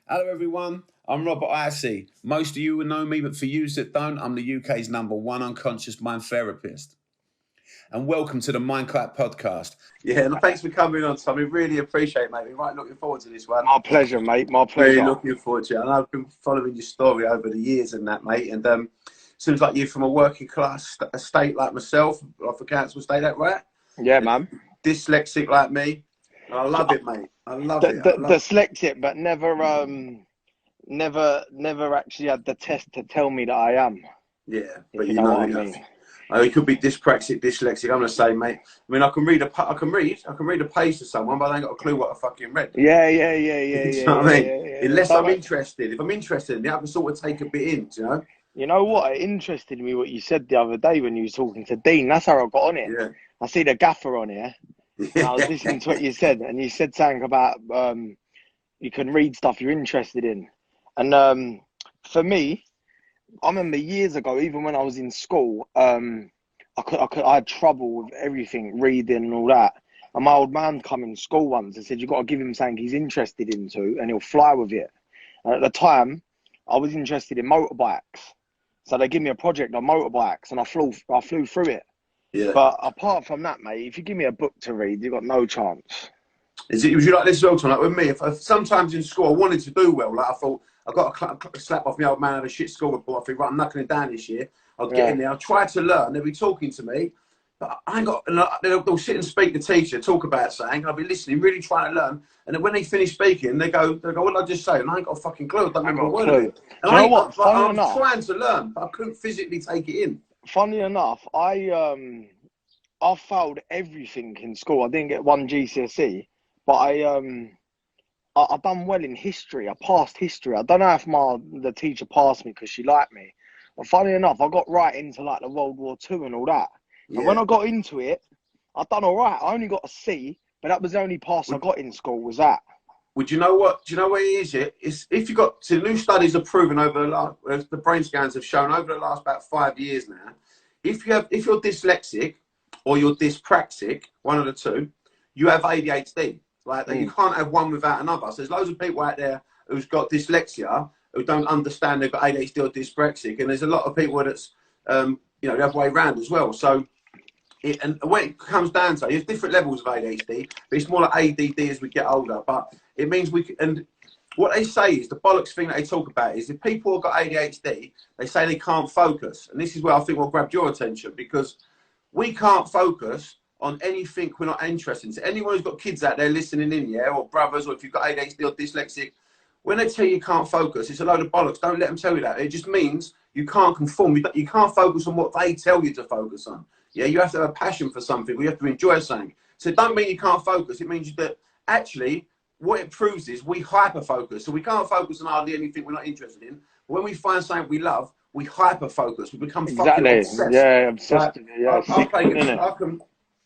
Hello everyone, I'm Robert Hisee. Most of you will know me, but for you that don't, I'm the UK's #1 unconscious mind therapist. And welcome to the Mindcat podcast. Yeah, and thanks for coming on, Tommy. Really appreciate it, mate. We're right looking forward to this one. My pleasure, mate. My pleasure. Really looking forward to it. And I've been following your story over the years and that, mate. And seems like you're from a working class estate like myself, off a council estate, that right? Yeah, man. Dyslexic like me. And I love it, mate. I love it. Dyslexic, but never actually had the test to tell me that I am. Yeah, but you know what I mean. It could be dyspraxic, dyslexic. I'm gonna say, mate. I mean, I can read a page to someone, but I ain't got a clue what I fucking read. Yeah. You know what I mean? Unless I'm interested. If I'm interested in it, I can sort of take a bit in. You know. You know what? It interested me what you said the other day when you were talking to Dean. That's how I got on it. Yeah. I see the gaffer on here. And I was listening to what you said, and you said something about you can read stuff you're interested in. And for me, I remember years ago, even when I was in school, I had trouble with everything, reading and all that. And my old man come in school once and said, "You've got to give him something he's interested into, and he'll fly with it." And at the time, I was interested in motorbikes, so they give me a project on motorbikes, and I flew through it. Yeah. But apart from that, mate, if you give me a book to read, you've got no chance. Was you like this as well, Tom? Like with me, if sometimes in school I wanted to do well, like I thought I got a slap off my old man at a shit school report. I think, right, I'm knuckling it down this year. I'll get in there. I'll try to learn. They'll be talking to me, but I ain't got. They'll sit and speak to the teacher, talk about something. I'll be listening, really trying to learn. And then when they finish speaking, they go, "What did I just say?" And I ain't got a fucking clue. I don't remember a word of it. And you know what? I'm trying to learn, but I couldn't physically take it in. Funny enough, I failed everything in school. I didn't get one GCSE, but I done well in history. I passed history. I don't know if the teacher passed me because she liked me. But funny enough, I got right into like the World War II and all that. Yeah. And when I got into it, I done all right. I only got a C, but that was the only pass I got in school. Was that? Well, do you know what? Do you know what it is? It's if you got to new studies have proven over the brain scans have shown over the last about 5 years now. If you're dyslexic or you're dyspraxic, one of the two, you have ADHD. Like you can't have one without another. So there's loads of people out there who's got dyslexia who don't understand they've got ADHD or dyspraxic, and there's a lot of people that's the other way around as well. So and when it comes down to it, there's different levels of ADHD, but it's more like ADD as we get older. But it means and what they say is the bollocks thing that they talk about is if people have got ADHD, they say they can't focus, and this is where I think what grabbed your attention, because we can't focus on anything we're not interested in. So anyone who's got kids out there listening in, yeah, or brothers, or if you've got ADHD or dyslexic, when they tell you can't focus, it's a load of bollocks. Don't let them tell you that. It just means you can't conform. You can't focus on what they tell you to focus on. Yeah, you have to have a passion for something. You have to enjoy something. So it don't mean you can't focus. It means that actually what it proves is we hyper-focus. So we can't focus on hardly anything we're not interested in. But when we find something we love, we hyper-focus. We become fucking obsessed. Yeah, obsessed. Like,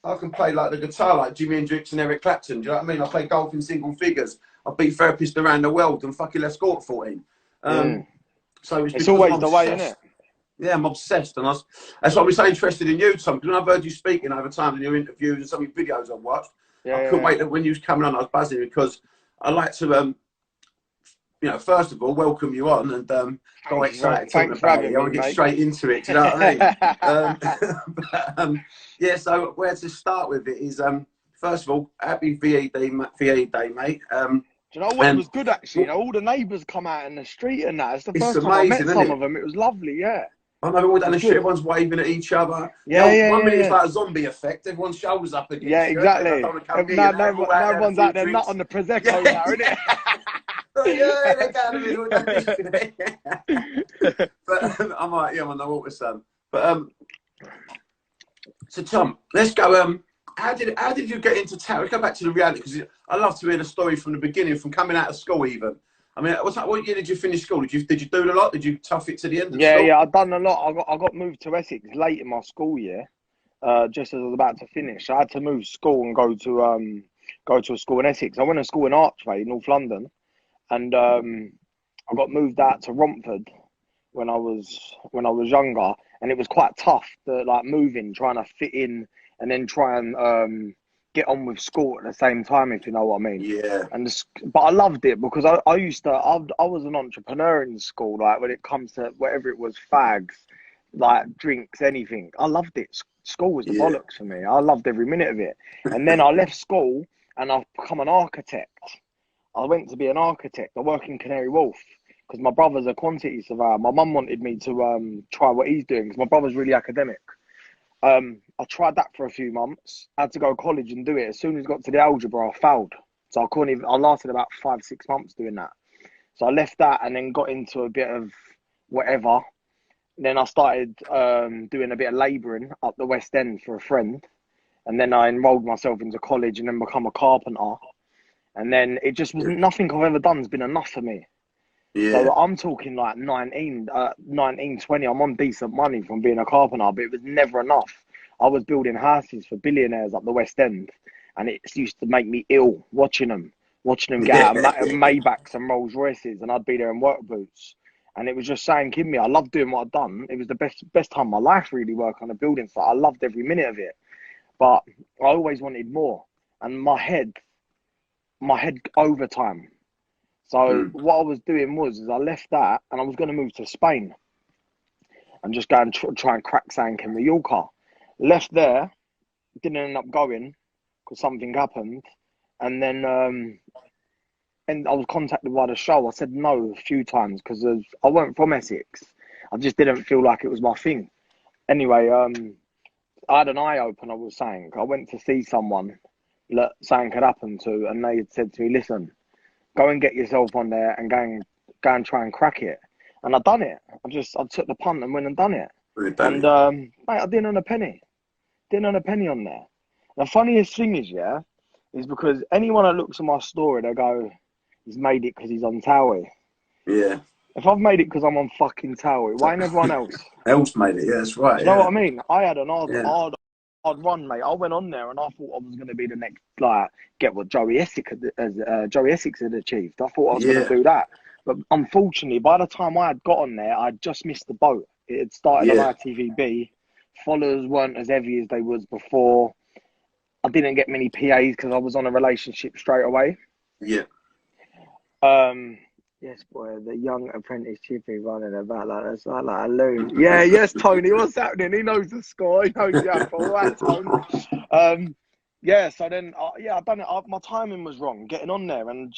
I can play like the guitar like Jimi Hendrix and Eric Clapton. Do you know what I mean? I play golf in single figures. I beat therapists around the world and fucking let's go at 14. So it's always the way, isn't it? Yeah, I'm obsessed, and that's why I'm so interested in you, Tom. Because when I've heard you speaking over time in your interviews and some of your videos I've watched, I couldn't wait that when you was coming on, I was buzzing because I like to, first of all, welcome you on and go excited talking about it. I want to get straight into it. Do you know what I mean? Yeah. So where to start with it is, first of all, happy VE Day, mate. Do you know what? It was good actually. All the neighbours come out in the street and that. It's the first time I met some of them. It was lovely. Yeah. I know we're down the street, everyone's waving at each other. One minute it's like a zombie effect, everyone's shoulders up against you. Exactly. No one's out there nut on the Prosecco now, isn't it? Yeah, they're going to be But I'm like, I'm on the water, son. But so Tom, let's go. How did you get into town? Let's go back to the reality, because I love to hear the story from the beginning, from coming out of school even. I mean, what year did you finish school? Did you do a lot? Did you tough it to the end of school? Yeah, I've done a lot. I got moved to Essex late in my school year, just as I was about to finish. I had to move school and go to a school in Essex. I went to school in Archway, North London, and I got moved out to Romford when I was younger, and it was quite tough, moving, trying to fit in, and then try and get on with school at the same time, if you know what I mean. Yeah. But I loved it because I was an entrepreneur in school. Like when it comes to whatever it was, fags, like drinks, anything. I loved it. School was the Yeah. bollocks for me. I loved every minute of it. And then I left school and I've become an architect. I went to be an architect. I work in Canary Wharf because my brother's a quantity surveyor. My mum wanted me to try what he's doing because my brother's really academic. I tried that for a few months. I had to go to college and do it. As soon as I got to the algebra, I failed. So I lasted about 5-6 months doing that. So I left that and then got into a bit of whatever. Then I started doing a bit of labouring up the West End for a friend. And then I enrolled myself into college and then become a carpenter. And then it just was nothing I've ever done has been enough for me. Yeah. So I'm talking like 19, 20. I'm on decent money from being a carpenter, but it was never enough. I was building houses for billionaires up the West End, and it used to make me ill watching them get out of Maybachs and Rolls Royces, and I'd be there in work boots. And it was just saying, kid me, I loved doing what I'd done. It was the best time of my life, really, work on a building site. I loved every minute of it, but I always wanted more. And my head overtime. So what I was doing was I left that and I was going to move to Spain and just go and try and crack something in Mallorca. Left there, didn't end up going because something happened. And then and I was contacted by the show. I said no a few times because I weren't from Essex. I just didn't feel like it was my thing. Anyway, I had an eye-opener, I was saying. I went to see someone that something had happened to, and they had said to me, listen, go and get yourself on there and go and try and crack it. And I done it. I took the punt and went and done it. And mate, I didn't earn a penny. Didn't earn a penny on there. The funniest thing is because anyone that looks at my story, they go, he's made it because he's on Towie. Yeah. If I've made it because I'm on fucking Towie, why ain't everyone else? Else made it, yeah, that's right. Do you know what I mean? I had an hard run, mate. I went on there and I thought I was going to be the next, like, get what Joey Essex had achieved. I thought I was going to do that. But unfortunately, by the time I had got on there, I'd just missed the boat. It had started on ITVB. Followers weren't as heavy as they was before. I didn't get many PAs because I was on a relationship straight away. Yeah. Yes, boy, the young apprentice chippy running about like that's like a loon. Yeah, yes, Tony, what's happening? He knows the score. He knows the apple. All right, Tony. Yeah, so then, I done it. My timing was wrong getting on there, and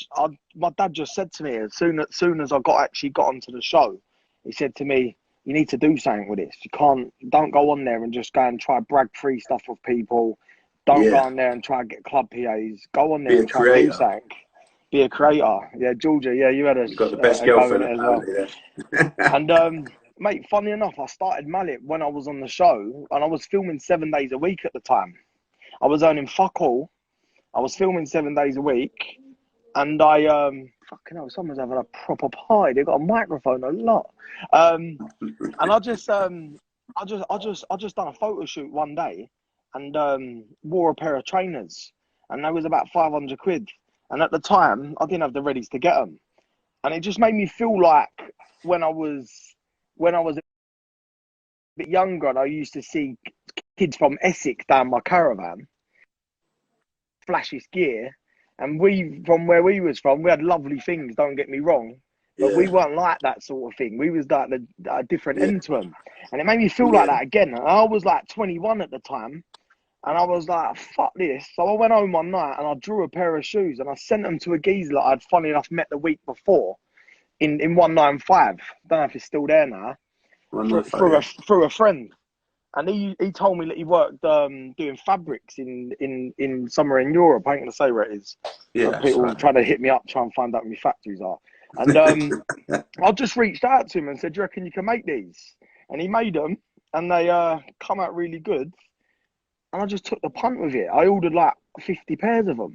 my dad just said to me as soon as I got onto the show, he said to me, "You need to do something with this. Don't go on there and just go and try brag free stuff with people. Don't go on there and try and get club PAs. Go on there and try and do something." Be a creator. Yeah, Georgia, yeah, you got the best girlfriend as well. And mate, funny enough, I started Mallet when I was on the show and I was filming 7 days a week at the time. I was earning fuck all. I was filming 7 days a week and I fucking hell, someone's having a proper party. They got a microphone a lot. And I just done a photo shoot one day and wore a pair of trainers and they was about 500 quid. And at the time, I didn't have the readies to get them. And it just made me feel like when I was a bit younger and I used to see kids from Essex down my caravan, flashiest gear. And from where we was from, we had lovely things, don't get me wrong. But we weren't like that sort of thing. We was like a different end to them. And it made me feel like that again. And I was like 21 at the time. And I was like, fuck this. So I went home one night and I drew a pair of shoes and I sent them to a geezer that I'd funny enough met the week before in 195. Don't know if it's still there now. Through a friend. And he told me that he worked doing fabrics in somewhere in Europe. I ain't going to say where it is. Yeah, people trying to hit me up, try and find out where my factories are. And I just reached out to him and said, do you reckon you can make these? And he made them and they come out really good. And I just took the punt with it. I ordered like 50 pairs of them.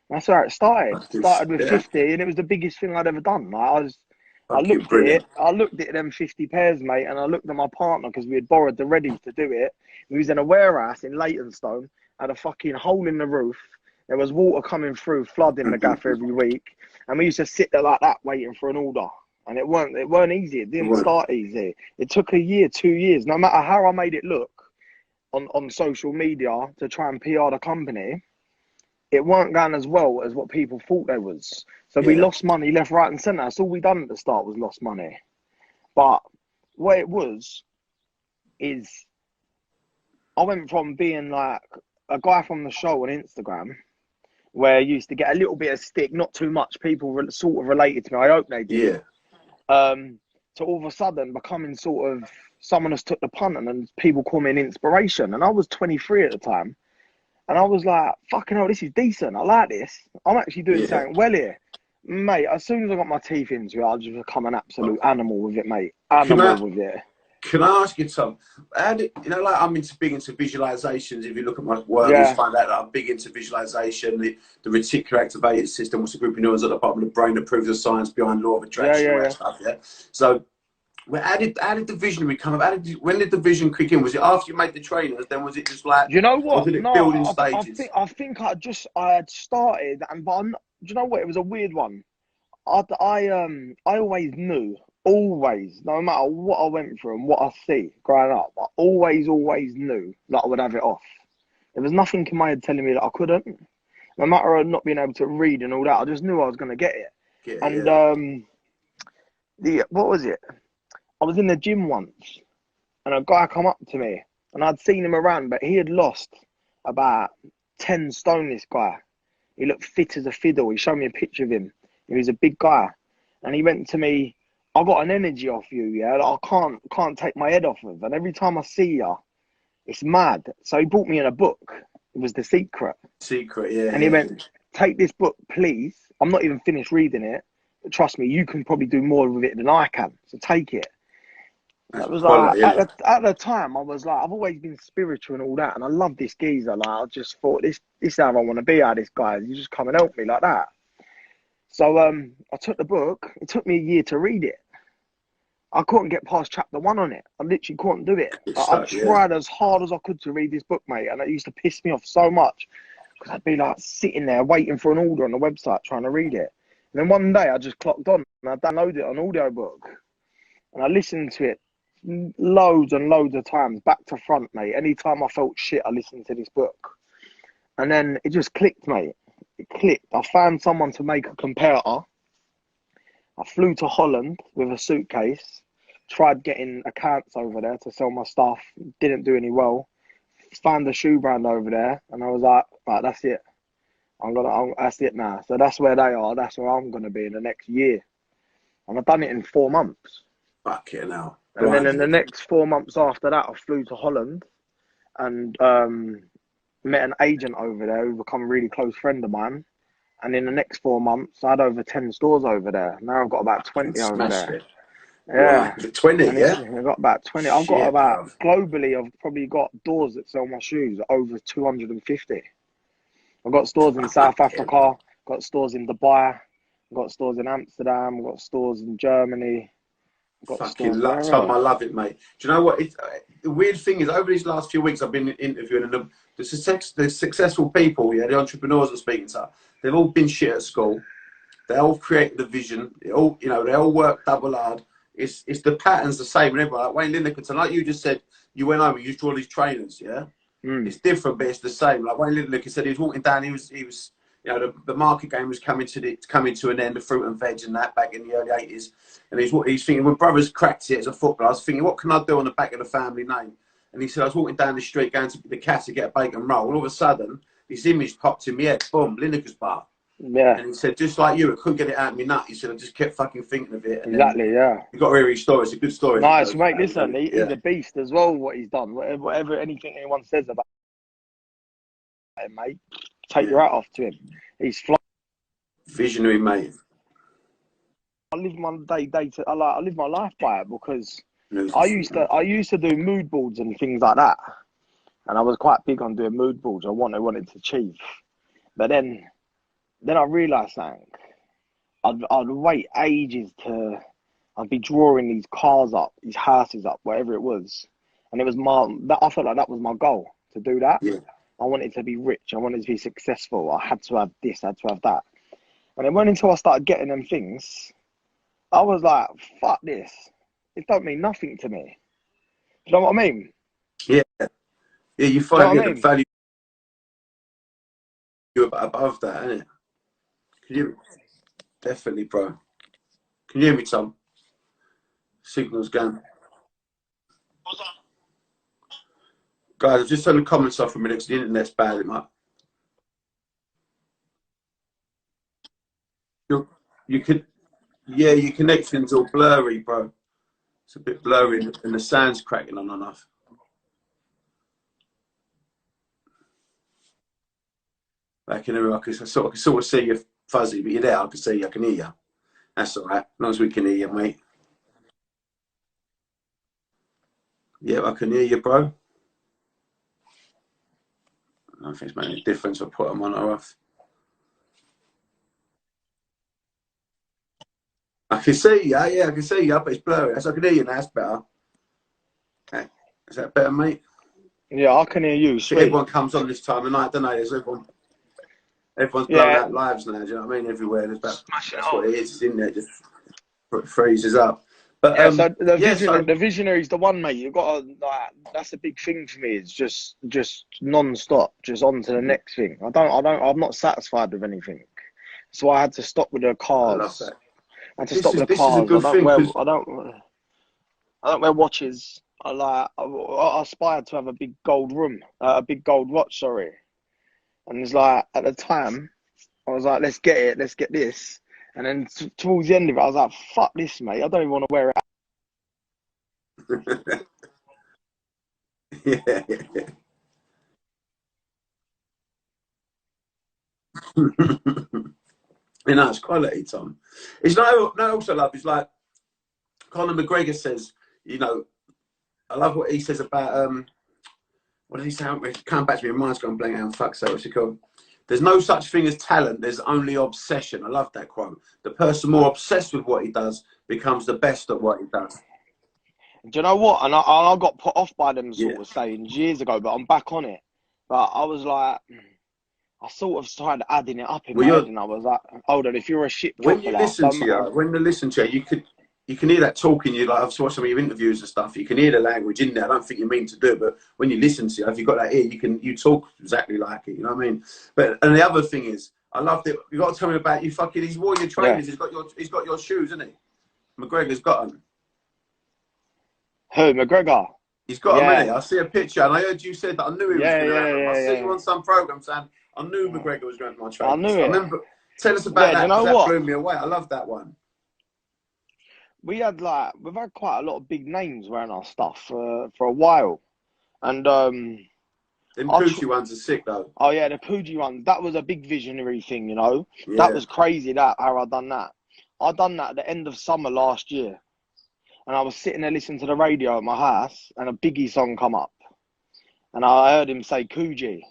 That's how it started. Started with 50 and it was the biggest thing I'd ever done. Like I looked at it. I looked at them 50 pairs, mate, and I looked at my partner because we had borrowed the readies to do it. We was in a warehouse in Leytonstone, had a fucking hole in the roof. There was water coming through, flooding the gaff every week. And we used to sit there like that waiting for an order. And it weren't easy. It didn't start easy. It took a year, 2 years. No matter how I made it look on social media to try and PR the company, it weren't going as well as what people thought they was. So we Yeah. lost money left, right, and centre. That's all we done at the start was lost money. But what it was is I went from being like a guy from the show on Instagram, where I used to get a little bit of stick, not too much. People sort of related to me. I hope they did. To all of a sudden becoming sort of someone that's took the punt and people call me an inspiration. And I was 23 at the time. And I was like, fucking hell, this is decent. I like this. I'm actually doing something well here. Mate, as soon as I got my teeth into it, I just become an absolute animal with it, mate. Animal with it. Can I ask you something? You know, like I'm big into visualizations. If you look at my work, Yeah. you'll find out that I'm big into visualization, the reticular activated system, which is a group of neurons at the bottom of the brain that proves the science behind law of attraction, all that stuff, yeah? So, how did the visionary come up? When did the vision kick in? Was it after you made the trainers? Then was it just like, You know what? or did it No, build in stages? I think I had started, and but do you know what? It was a weird one. I always knew, always, no matter what I went through and what I see growing up, I always knew that I would have it off. There was nothing in my head telling me that I couldn't. No matter of not being able to read and all that, I just knew I was going to get it. And what was it? I was in the gym once, and a guy come up to me, and I'd seen him around, but he had lost about 10 stone. This guy, he looked fit as a fiddle. He showed me a picture of him. He was a big guy, and he went to me, I got an energy off you, yeah, that I can't take my head off of. And every time I see you, it's mad. So he bought me in a book. It was The Secret. And he went, take this book, please. I'm not even finished reading it, but trust me, you can probably do more with it than I can. So take it. That was like, at the time, I was like, I've always been spiritual and all that, and I love this geezer. Like, I just thought, this is how I want to be. How this guy, you just come and help me like that. So I took the book. It took me a year to read it. I couldn't get past chapter 1 on it. I literally couldn't do it. I tried as hard as I could to read this book, mate, and it used to piss me off so much because I'd be like sitting there waiting for an order on the website trying to read it. And then one day I just clocked on and I downloaded it on audiobook, and I listened to it loads and loads of times, back to front, mate. Anytime I felt shit, I listened to this book. And then it just clicked, mate. It clicked. I found someone to make a comparator. I flew to Holland with a suitcase, tried getting accounts over there to sell my stuff, didn't do any well. Found a shoe brand over there, and I was like, right, that's it. That's it now. So that's where they are. That's where I'm gonna be in the next year. And I've done it in 4 months. Fucking hell. And then in the next 4 months after that, I flew to Holland and met an agent over there who become a really close friend of mine. And in the next 4 months, I had over 10 stores over there. Now I've got about 20 over there. Yeah. Right. 20, yeah? I've got about 20. I've got about, globally, I've probably got doors that sell my shoes over 250. I've got stores in South Africa, got stores in Dubai, got stores in Amsterdam, got stores in Germany. Fucking Tom, I love it, mate. Do you know what? The weird thing is, over these last few weeks, I've been interviewing the successful people, yeah, the entrepreneurs I'm speaking to. They've all been shit at school. They all created the vision. They all work double hard. It's the patterns the same. And everyone, like Wayne Lineker, like you just said, you went home and you drew all these trainers, yeah. It's different, but it's the same. Like Wayne Lineker said, he was walking down. He was. You know, the market game was coming to an end, the fruit and veg and that back in the early 80s. And he's thinking, when brothers cracked it as a footballer, I was thinking, what can I do on the back of the family name? And he said, I was walking down the street going to the cash to get a bacon roll. And all of a sudden, this image popped in my head. Boom, Lineker's bar. Yeah. And he said, just like you, I couldn't get it out of me nut. He said, I just kept fucking thinking of it. And exactly, yeah. You got to hear his story. It's a good story. Nice, mate. Listen, he's a beast as well, what he's done. Whatever anything anyone says about him, mate, take your hat off to him. He's flying. Visionary, mate. I live my I live my life by it because I used to do mood boards and things like that, and I was quite big on doing mood boards. I wanted to achieve, but then I realised something. I'd wait ages I'd be drawing these cars up, these houses up, whatever it was, and it was I felt like that was my goal to do that. Yeah. I wanted to be rich. I wanted to be successful. I had to have this. I had to have that. And then until I started getting them things, I was like, fuck this. It don't mean nothing to me. You know what I mean? Yeah. Yeah, you find the value you above that, isn't it? Can you definitely, bro? Can you hear me, Tom? Signal's going. Guys, I've just turned the comments off for a minute because the internet's bad. It might. You could, yeah, your connection's all blurry, bro. It's a bit blurry and the sound's cracking on and off. I can sort of see you fuzzy, but you're there. I can see you. I can hear you. That's all right. As long as we can hear you, mate. Yeah, I can hear you, bro. I don't think it's making a difference if I put them on or off. I can see you. Yeah, I can see you, but it's blurry. So I can hear you now. That's better. Okay. Is that better, mate? Yeah, I can hear you. Everyone comes on this time of night, don't they? Everyone's blowing out lives now. Do you know what I mean? Everywhere. That's what it is. It's in there. Just freezes up. But yeah, so the visionary's the one, mate. You've got to, like, that's a big thing for me. It's just non-stop, just on to the next thing. I'm not satisfied with anything. So I had to stop with the cars. I love that. I had to stop with the cars. This is a good thing. I don't wear watches. I aspired to have a big gold watch, sorry. And it's like, at the time, I was like, let's get this. And then towards the end of it, I was like, fuck this, mate. I don't even want to wear it. Yeah. You know, it's quality, Tom. It's not also love. It's like Conor McGregor says, you know, I love what he says about, what did he say? It's coming back to me, my mind's gone blank out. Fuck, so what's it called? There's no such thing as talent. There's only obsession. I love that quote. The person more obsessed with what he does becomes the best at what he does. Do you know what? And I got put off by them sort of sayings years ago, but I'm back on it. But I was like, I sort of started adding it up in my head, and I was like, hold on, if you're a shit when you listen to you, you can hear that talking. You like, I've watched some of your interviews and stuff. You can hear the language in there. I don't think you mean to do it, but when you listen to you, if you've got that ear, you talk exactly like it. You know what I mean? And the other thing is, I loved it. You got to tell me about you. Fucking, he's wore your trainers. Yeah. He's got your shoes, isn't he? McGregor's got them. Who, McGregor? He's got them, innit? I see a picture, and I heard you said that I knew he was going to have them. I see you on some program saying I knew McGregor was going to my trainers. I knew it. I remember. Tell us about that. You know that blew me away. I love that one. We've had quite a lot of big names wearing our stuff for a while, and them Poochie ones are sick though. Oh yeah, the Poochie ones. That was a big visionary thing, you know. Yeah. That was crazy. How I done that. I done that at the end of summer last year, and I was sitting there listening to the radio at my house, and a Biggie song come up, and I heard him say Coogee,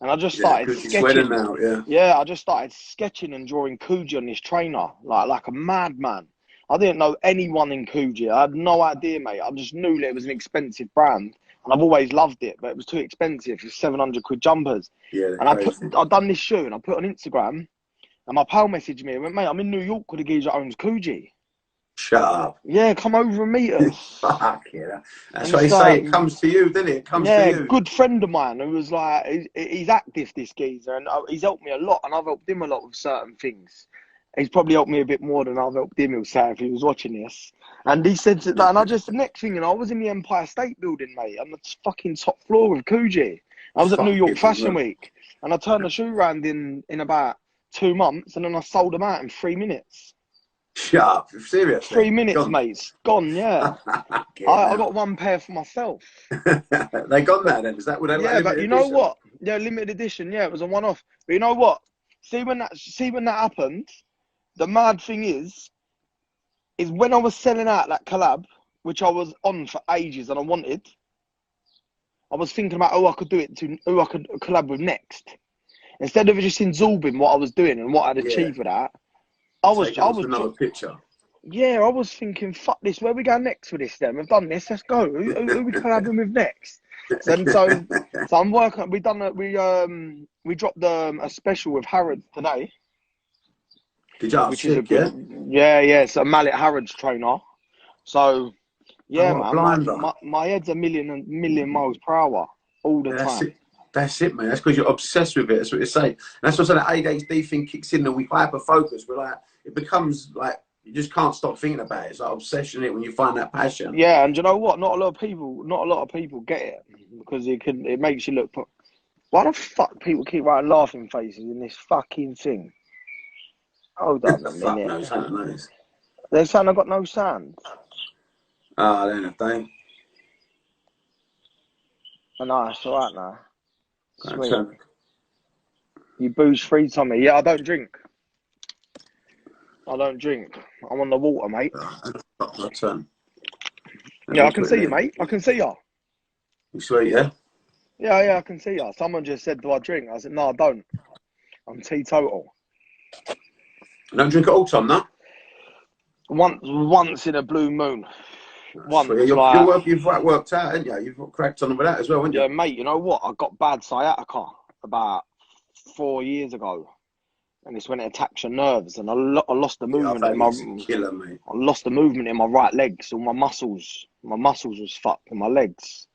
and I just started sketching. Out, I just started sketching and drawing Coogee on this trainer, like a madman. I didn't know anyone in Coogee. I had no idea, mate. I just knew that it was an expensive brand, and I've always loved it, but it was too expensive. It's 700 quid jumpers. Yeah, and I'd done this shoe, and I put it on Instagram, and my pal messaged me and went, mate, I'm in New York with a geezer that owns Coogee. Shut up. Yeah, come over and meet us. Fuck yeah. That's what they say. It comes to you, doesn't it? It comes to you. Yeah, good friend of mine who was like, he's active, this geezer, and he's helped me a lot, and I've helped him a lot with certain things. He's probably helped me a bit more than I've helped him, he'll say, if he was watching this. And he said that, and the next thing, you know, I was in the Empire State Building, mate, on the fucking top floor of Coogee. I was at New York Fashion Week, and I turned the shoe around in about 2 months, and then I sold them out in 3 minutes. Shut up, seriously? 3 minutes, mate, it's gone, yeah. I got one pair for myself. They gone now then? Is that what they like? Yeah, but you know what? Yeah, limited edition, yeah, it was a one-off. But you know what? See when that happened, the mad thing is when I was selling out that collab, which I was on for ages and I was thinking about who I could collab with next. Instead of just absorbing what I was doing and what I'd achieved with that, I was another picture. Yeah, I was thinking, fuck this, where we go next with this then? We've done this, let's go. Who we collabing with next? So I'm working. We dropped a special with Harrods today. Did you? Which is a good, yeah. It's a Mallet Harrods trainer. So yeah, man, my head's a million miles per hour all the time. That's it, man. That's because you're obsessed with it. That's what you say. And that's what that ADHD thing kicks in, and we hyper focus. We're like, it becomes like you just can't stop thinking about it. It's like obsession. It when you find that passion. Yeah, and do you know what? Not a lot of people get it because it makes you look. Why the fuck people keep writing laughing faces in this fucking thing? Hold on a Fuck minute. knows, who knows? They're saying I got no sound. Ah, then if they. Oh, no, it's all right now. Sweet. Turn. You booze free, Tommy. Yeah, I don't drink. I'm on the water, mate. My turn. Yeah, I can see you, mate. I can see you. You sweet, yeah? Yeah, I can see you. Someone just said, do I drink? I said, no, I don't. I'm teetotal. You don't drink at all, Tom, no? Once in a blue moon. Once, Sweet. You've worked out, haven't you? You've cracked on with that as well, haven't you? Yeah, mate, you know what? I got bad sciatica about 4 years ago. And it's when it attacks your nerves. And I lost the movement in my... Killer, mate. I lost the movement in my right legs. All my muscles was fucked in my legs.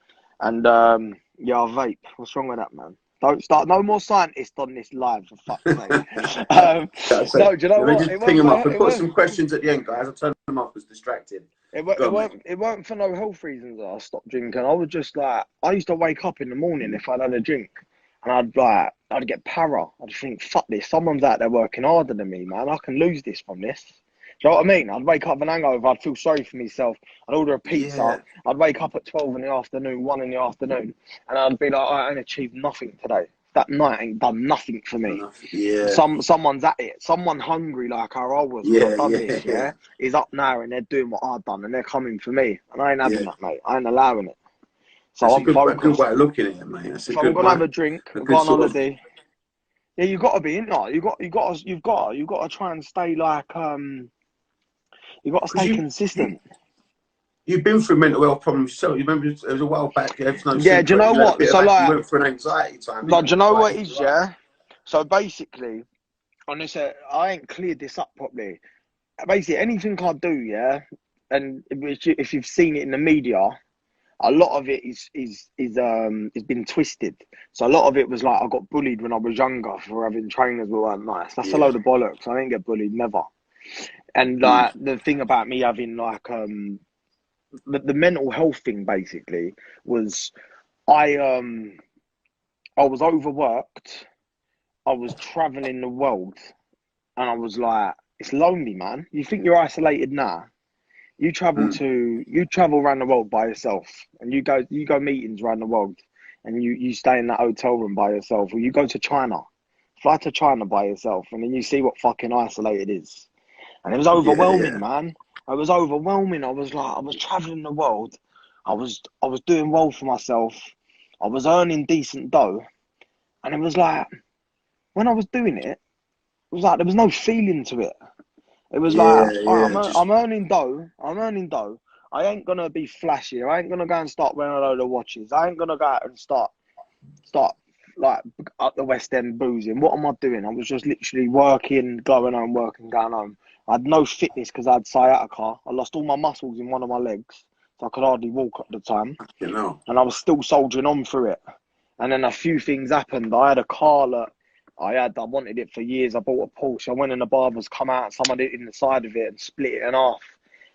And, yeah, I vape. What's wrong with that, man? Don't start. No more scientists on this live, for fuck's sake. No, do you know what? Just ping them up and put some questions at the end, guys. I'll turn them off as distracted. It weren't for no health reasons that I stopped drinking. I was just like, I used to wake up in the morning if I'd had a drink. And I'd get para. I'd think, fuck this. Someone's out there working harder than me, man. I can lose this from this. Do you know what I mean? I'd wake up with an hangover. I'd feel sorry for myself. I'd order a pizza. Yeah. I'd wake up at 12 in the afternoon, 1 in the afternoon. And I'd be like, I ain't achieved nothing today. That night ain't done nothing for me. Yeah. Someone's at it. Someone hungry like how I was when I done this, yeah, is up now and they're doing what I've done and they're coming for me. And I ain't having that, mate. I ain't allowing it. So that's I'm focused. A good way of looking at it, mate. That's a so good I'm gonna have a drink. I've got on holiday. Yeah, you got to be, innit? You've got to try and stay like you've got to stay consistent. You've been through mental health problems yourself. You remember it was a while back. Do you know what? So like, you went through an anxiety time. But do you know what it is, yeah? So basically, honestly, I ain't cleared this up properly. Basically, anything I do, yeah, and if you've seen it in the media, a lot of it is been twisted. So a lot of it was like I got bullied when I was younger for having trainers that weren't nice. That's a load of bollocks. I didn't get bullied, never. And like the thing about me having like the mental health thing basically was I was overworked. I was traveling the world, and I was like, it's lonely, man. You think you're isolated now? You travel around the world by yourself, and you go meetings around the world, and you stay in that hotel room by yourself, or you go to China, fly to China by yourself, and then you see what fucking isolated is. And it was overwhelming, man. It was overwhelming. I was traveling the world. I was doing well for myself. I was earning decent dough, and it was like when I was doing it, it was like there was no feeling to it. It was I'm earning dough. I ain't gonna be flashy. I ain't gonna go and start wearing a load of watches. I ain't gonna go out and start like up the West End boozing. What am I doing? I was just literally working, going home, going home. I had no fitness because I had sciatica. I lost all my muscles in one of my legs, so I could hardly walk at the time. And I was still soldiering on through it. And then a few things happened. I had a car that I wanted it for years. I bought a Porsche. I went in the barber's, come out, someone hit in the side of it and split it in half.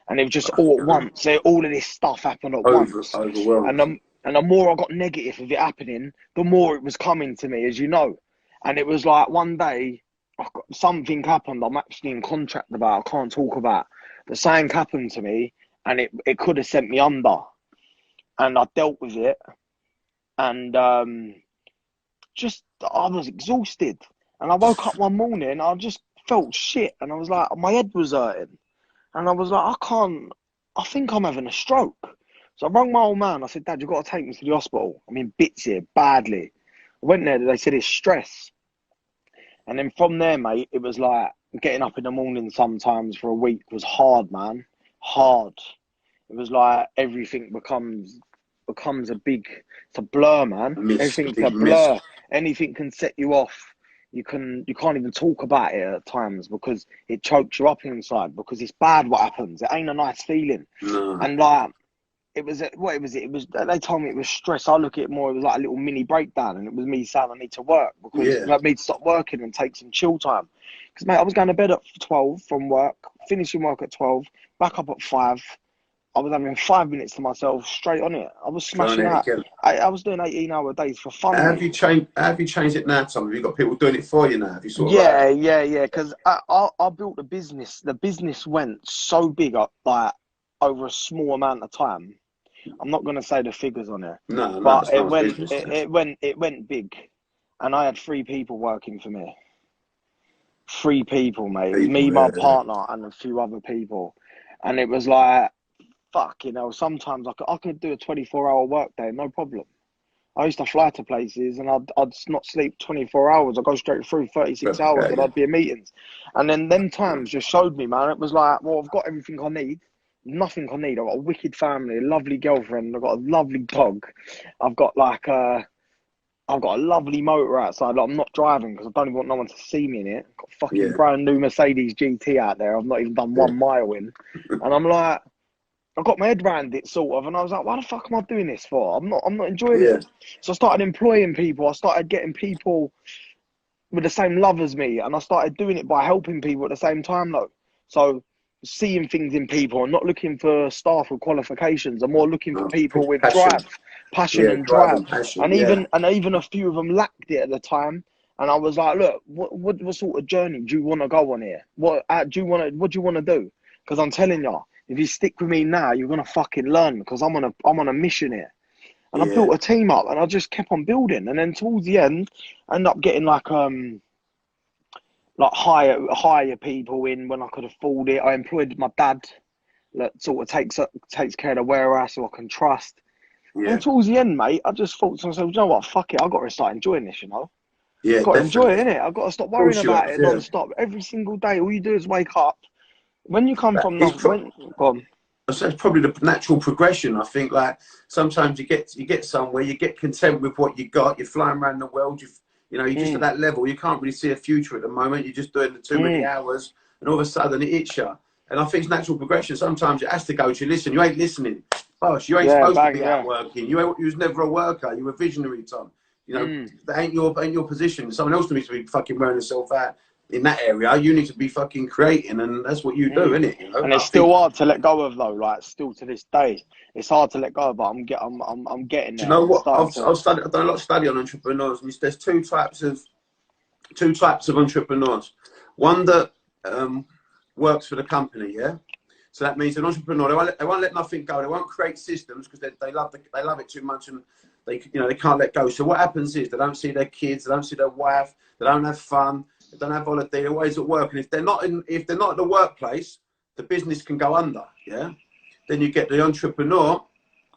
And it was just all at once. So all of this stuff happened at once. And the more I got negative of it happening, the more it was coming to me, as you know. And it was like one day, something happened I'm actually in contract about, I can't talk about. But something happened to me, and it could have sent me under. And I dealt with it. And I was exhausted. And I woke up one morning, I just felt shit. And I was like, my head was hurting. And I was like, I think I'm having a stroke. So I rang my old man. I said, Dad, you've got to take me to the hospital. I'm in bits here, badly. I went there, they said it's stress. And then from there, mate, it was like getting up in the morning sometimes for a week was hard, man. Hard. It was like everything becomes it's a blur, man. Everything's a blur. Anything can set you off. You can't even talk about it at times because it chokes you up inside because it's bad what happens. It ain't a nice feeling. No. And like, what was it? It was, they told me it was stress. I look at it more, it was like a little mini breakdown, and it was me saying I need to work because I need to stop working and take some chill time. Because, mate, I was going to bed at 12 from work, finishing work at 12, back up at 5. I was having 5 minutes to myself, straight on it. I was smashing out. I was doing 18-hour days for fun. Have you changed it now, Tom? Have you got people doing it for you now? Have you sort of yeah. Because I built a business. The business went so big, like over a small amount of time. I'm not going to say the figures on it. No, but it went big, and I had 3 people working for me. 3 people, mate. It was me, my partner, and a few other people, and it was like, fuck, you know. Sometimes I could do a 24-hour work day, no problem. I used to fly to places and I'd not sleep 24 hours. I'd go straight through 36 hours and I'd be in meetings. And then them times just showed me, man, it was like, well, I've got everything I need. Nothing I need. I've got a wicked family, a lovely girlfriend. I've got a lovely dog. I've got like I've got a lovely motor outside. I'm not driving because I don't even want no one to see me in it. I've got a fucking brand new Mercedes GT out there. I've not even done 1 mile in. And I'm like, I got my head around it sort of, and I was like, why the fuck am I doing this for? I'm not enjoying it. So I started employing people. I started getting people with the same love as me, and I started doing it by helping people at the same time though. So seeing things in people and not looking for staff with qualifications. I'm more looking for people with passion and drive. And even a few of them lacked it at the time. And I was like, look, what sort of journey do you want to go on here? What do you want to do? Because I'm telling you, if you stick with me now, you're gonna fucking learn, because I'm on a mission here. And I built a team up, and I just kept on building. And then towards the end, I ended up getting like hire people in when I could afford it. I employed my dad, that sort of takes care of the warehouse, so I can trust. And towards the end, mate, I just thought to myself, you know what, fuck it, I've got to start enjoying this, you know. I've got to enjoy it, innit? I've got to stop worrying about it non-stop. Every single day, all you do is wake up. When you come from nothing, so it's probably the natural progression. I think, like, sometimes you get somewhere, you get content with what you got. You're flying around the world. You know, you're just at that level. You can't really see a future at the moment. You're just doing the too many hours, and all of a sudden it hits you. And I think it's natural progression. Sometimes it has to go to listen. You ain't listening. Bosh, you ain't supposed to be out working. You was never a worker. You were a visionary, Tom. You know, that ain't your position. Someone else needs to be fucking wearing themselves out in that area. You need to be fucking creating, and that's what you do, innit? You know? And it's still hard to let go of, though. Like, still to this day, it's hard to let go of. But I'm getting there. Do you know what? I've done a lot of study on entrepreneurs, and there's two types of entrepreneurs. One that works for the company, yeah. So that means an entrepreneur, they won't let nothing go. They won't create systems because they love it too much, and they can't let go. So what happens is they don't see their kids, they don't see their wife, they don't have fun, they don't have holiday. They're always at work, and if they're not at the workplace, the business can go under. Yeah. Then you get the entrepreneur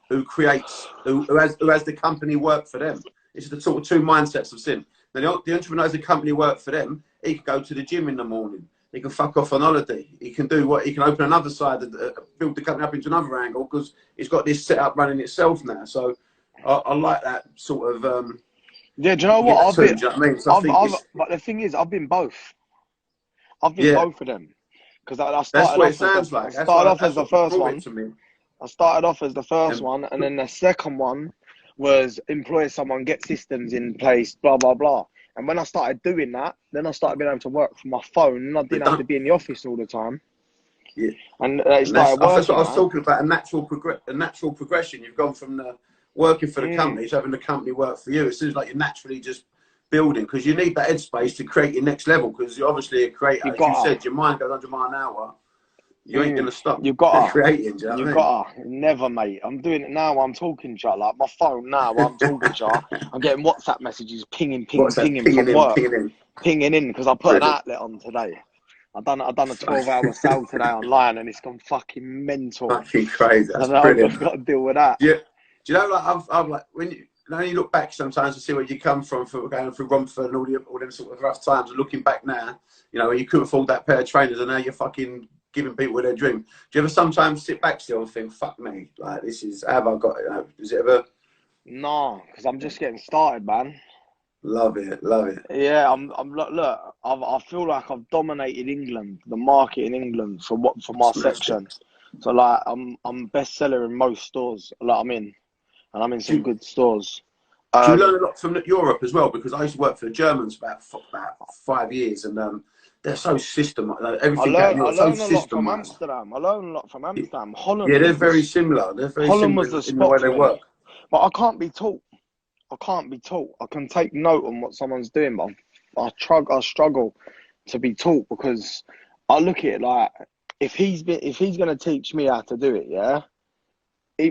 who has the company work for them. It's the sort of two mindsets of sin. Then the entrepreneur has the company work for them. He can go to the gym in the morning. He can fuck off on holiday. He can open another side, build the company up into another angle, because he's got this set up running itself now. So I like that sort of. Yeah, do you know what? Do you know what I mean? So but the thing is, I've been both. I've been both of them, because I started that's what off it sounds like. I started off as the first one. To me. I started off as the first one, and then the second one was employ someone, get systems in place, blah blah blah. And when I started doing that, then I started being able to work from my phone, and I didn't have to be in the office all the time. Yeah. And it started working. That's what I was talking about, a natural progression. You've gone from working for the company to having the company work for you. It seems like you're naturally just building, because you need that headspace to create your next level, because you're obviously a creator. As you said, your mind goes 100 miles an hour. You ain't going to stop creating. Do you know what I mean? Gotta. Never, mate. I'm doing it now. I'm talking to you. Like, my phone now, I'm talking to you. I'm getting WhatsApp messages pinging from work. Pinging in, because I put an outlet on today. I've done a 12-hour sale today online, and it's gone fucking mental. Fucking crazy. That's brilliant. I've got to deal with that. Yeah. Do you know, like, I'm like, when you look back sometimes to see where you come from, for going through Romford and all them sort of rough times, and looking back now, you know, you couldn't afford that pair of trainers, and now you're fucking giving people their dream. Do you ever sometimes sit back still and think, fuck me, like, this is, how have I got it? You know, is it ever? No, because I'm just getting started, man. Love it. Yeah, look, I feel like I've dominated England, the market in England for my section. So like I'm bestseller in most stores that I'm in, and I'm in some good stores. Do you learn a lot from Europe as well? Because I used to work for the Germans about 5 years, and they're so systematized. Everything out of I Europe so learn a lot from systematized. Amsterdam. I learn a lot from Amsterdam. Yeah, Holland they're was very similar. They're very Holland was similar the in the way spot they for work. me. But I can't be taught. I can't be taught. I can take note on what someone's doing, but I struggle to be taught, because I look at it like, if he's gonna teach me how to do it, yeah,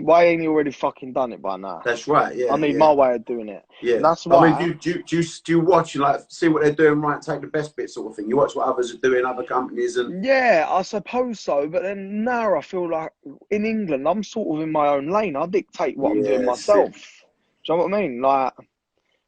why ain't he already fucking done it by now? That's right. Yeah, I need my way of doing it. yeah. And that's I why. mean, do you watch and like see what they're doing right, and take the best bit sort of thing? You watch what others are doing, other companies, and Yeah, I suppose so. But then now I feel like in England, I'm sort of in my own lane. I dictate what I'm doing that's it. myself. Do you know what I mean? Like,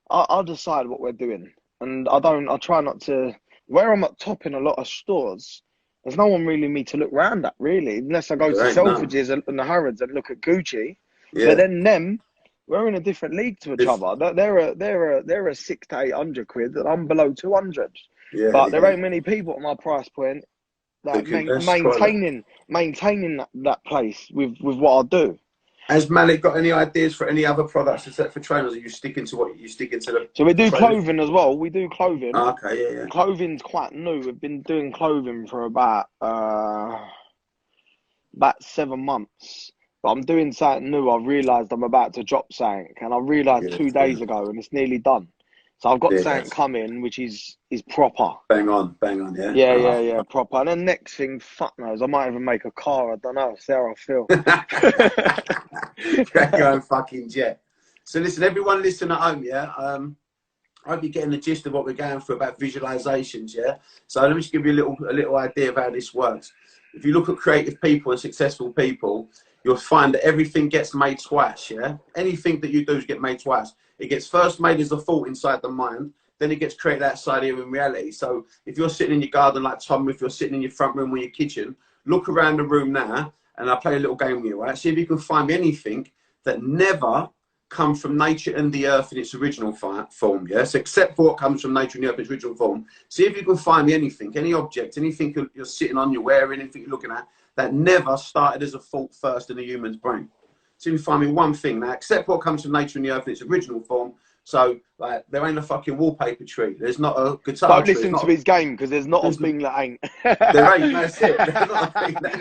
I decide what we're doing, and I try not to. Where I'm at top in a lot of stores, there's no one really me to look round at, really, unless I go to There ain't none. Selfridges and the Harrods and look at Gucci. But Yeah. then we're in a different league to each other. They're a 600 to 800 quid, and I'm below 200. Yeah, But there yeah. ain't many people at my price point Who that can best quality. maintaining that place with what I do. Has Mallet got any ideas for any other products except for trainers? Are you sticking to what you sticking to the So we do trainers? clothing as well. We do clothing. Oh, okay, yeah, yeah. Clothing's quite new. We've been doing clothing for about 7 months. But I'm doing something new. I've realised I'm about to drop something, and I realised Yeah, 2 days ago, and it's nearly done. So I've got yeah, something coming, which is proper. bang on, yeah. Yeah, proper. And then next thing, fuck knows, I might even make a car. I don't know. See how I feel. Crack your own fucking jet. So listen, everyone listen at home, yeah. I hope you're getting the gist of what we're going through about visualizations, yeah. So let me just give you a little idea of how this works. If you look at creative people and successful people, you'll find that everything gets made twice, yeah. Anything that you do is get made twice. It gets first made as a thought inside the mind, then it gets created outside here in reality. So if you're sitting in your garden like Tom, if you're sitting in your front room or your kitchen, look around the room now, and I'll play a little game with you, right? See if you can find me anything that never come from nature and the earth in its original form, yes? Except for what comes from nature and the earth in its original form. See if you can find me anything, any object, anything you're sitting on, you're wearing, anything you're looking at, that never started as a thought first in a human's brain. See if you can find me one thing now, except what comes from nature and the earth in its original form. So, like, there ain't a fucking wallpaper tree. There's not a guitar Don't tree. listen to his game, because there's not a thing that ain't. There ain't, that's it. There's not a thing that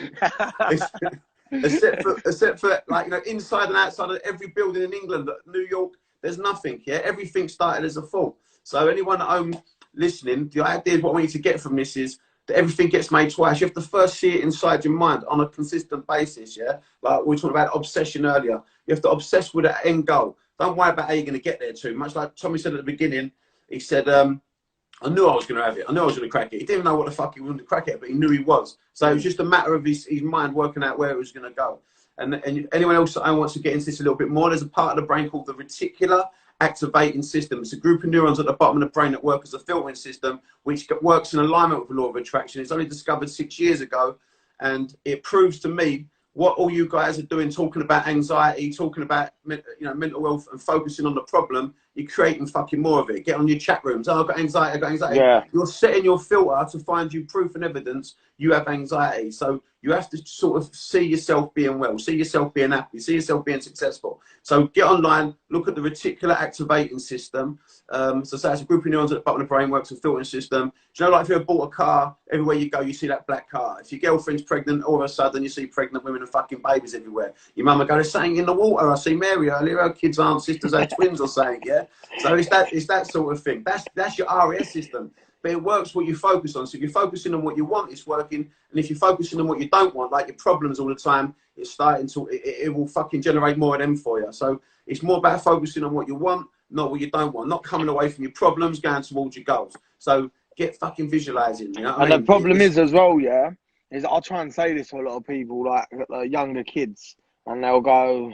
ain't. Except for like, you know, inside and outside of every building in England, New York, there's nothing. Yeah, everything started as a thought. So anyone at home listening, the idea of what I want you to get from this is that everything gets made twice. You have to first see it inside your mind on a consistent basis. Yeah, like we talked about obsession earlier. You have to obsess with that end goal. Don't worry about how you're going to get there too much. Like Tommy said at the beginning, he said, I knew I was going to have it. I knew I was going to crack it. He didn't know what the fuck he wanted to crack it, but he knew he was. So it was just a matter of his mind working out where it was going to go. And anyone else that wants to get into this a little bit more, there's a part of the brain called the reticular activating system. It's a group of neurons at the bottom of the brain that work as a filtering system, which works in alignment with the law of attraction. It's only discovered 6 years ago, and it proves to me what all you guys are doing, talking about anxiety, talking about mental health and focusing on the problem. You're creating fucking more of it. Get on your chat rooms. Oh, I've got anxiety, I've got anxiety. Yeah. You're setting your filter to find you proof and evidence you have anxiety. So you have to sort of see yourself being well, see yourself being happy, see yourself being successful. So get online, look at the reticular activating system. So that's a group of neurons at the bottom of the brain, works a filtering system. Do you know, like if you bought a car, everywhere you go, you see that black car. If your girlfriend's pregnant, all of a sudden you see pregnant women and fucking babies everywhere. Your mum will go, there's something in the water. I see Mary earlier, her kids aren't sisters, they're twins or something, yeah? So it's that sort of thing. That's your RES system. But it works what you focus on. So if you're focusing on what you want, it's working. And if you're focusing on what you don't want, like your problems all the time, it's starting to, it will fucking generate more of them for you. So it's more about focusing on what you want, not what you don't want. Not coming away from your problems, going towards your goals. So get fucking visualizing, you know what I mean? The problem is as well, yeah, is I'll try and say this to a lot of people, like younger kids, and they'll go,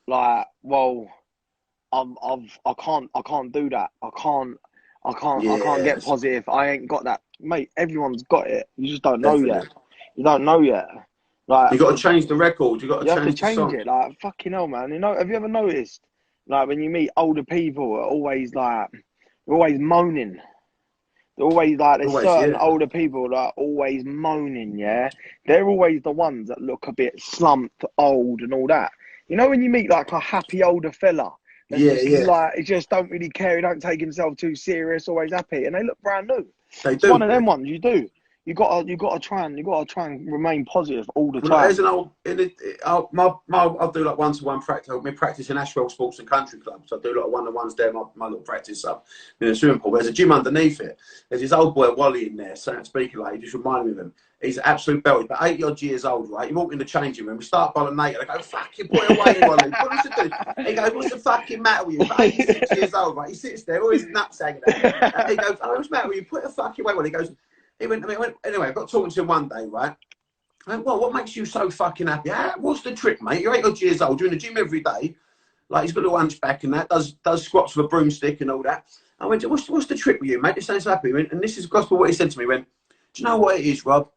like, well, I can't do that. I can't get positive. I ain't got that, mate. Everyone's got it. You just don't know yet. You don't know yet. Like, you got to change the record. You got you have to to change change it. Like, fucking hell, man. You know, have you ever noticed, like, when you meet older people, are always like, they're always moaning. Always like there's Always, certain yeah. older people that are always moaning, yeah. They're always the ones that look a bit slumped, old, and all that. You know when you meet like a happy older fella that's Yeah, just yeah. like he just don't really care, he don't take himself too serious, always happy, and they look brand new. They It's do. one of them ones you do. You gotta try and remain positive all the Well, like, time. there's an old, I'll do like one-to-one practice. I practice in Ashwell Sports and Country Club, so I do like one-to-ones there. My little practice up in a swimming pool. There's a gym underneath it. There's this old boy Wally in there, so speaking like, he just reminded me of him. He's an absolute belt. He's about 80 odd years old, right? He walked in the changing room. We start by the mate. I go, fucking put it away, Wally. What does it do? He goes, what's the fucking matter with you? He's 86 years old, right? He sits there, all his nuts hanging out. And he goes, oh, what's the matter with you? Put it fucking away, Wally. He goes, anyway, I got talking to him one day, right? I went, well, what makes you so fucking happy? What's the trick, mate? You're 8 odd years old. You're in the gym every day. Like, he's got a little hunchback and that, does squats with a broomstick and all that. I went, what's the trick with you, mate? This sounds happy. And this is gospel what he said to me. He went, do you know what it is, Rob?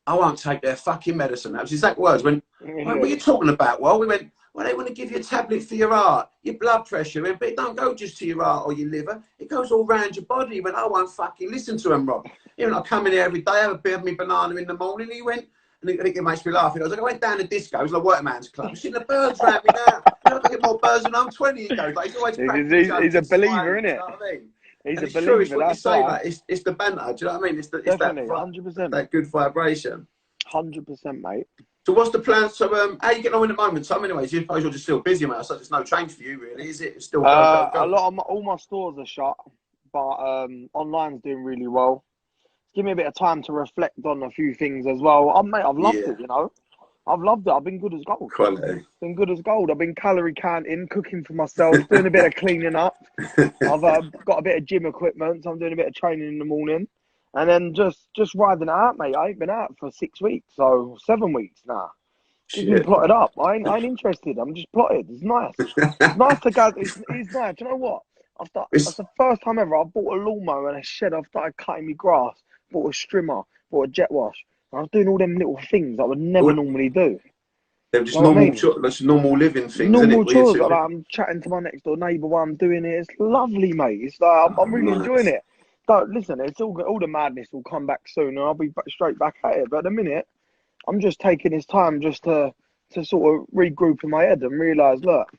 I won't take their fucking medicine. That was his exact words. When, what are you talking about? Well, we went, well, they want to give you a tablet for your heart, your blood pressure, but it don't go just to your heart or your liver. It goes all round your body. He went, I won't fucking listen to him, Rob. He went, I come in here every day, have a bit of me banana in the morning. He went, and it makes me laugh. He goes, I went down to disco. It was like White Man's Club. Seeing the birds round me now. You know, I get more birds than I'm 20. He goes, like, he's always He's a believer, isn't it? You know what I mean? He's and a it's believer. true. It's what you say. Right. Like, it's the banter. Do you know what I mean? It's Definitely, that 100%. That good vibration. 100%, mate. So what's the plan? So how are you getting on in the moment? So anyways, you suppose you're just still busy, mate. So there's no change for you, really, is it? It's still go. A lot of all my stores are shut, but online's doing really well. Give me a bit of time to reflect on a few things as well. Mate, I've loved it, you know. I've loved it. I've been good as gold. Quality. Been good as gold. I've been calorie counting, cooking for myself, doing a bit of cleaning up. I've got a bit of gym equipment, so I'm doing a bit of training in the morning. And then just riding it out, mate. I ain't been out for 6 weeks, so 7 weeks now. Just been plotted up. I ain't interested. I'm just plotted. It's nice. It's nice to go. It's nice. Do you know what? That's the first time ever I bought a lawnmower and a shed. I've started cutting my grass. Bought a strimmer. Bought a jet wash. I was doing all them little things I would never normally do. They're just normal living things. Normal chores. Like, I'm chatting to my next door neighbour while I'm doing it. It's lovely, mate. It's like I'm really enjoying it. So listen, it's all the madness will come back soon, and I'll be straight back at it. But at the minute, I'm just taking this time just to sort of regroup in my head and realise, look,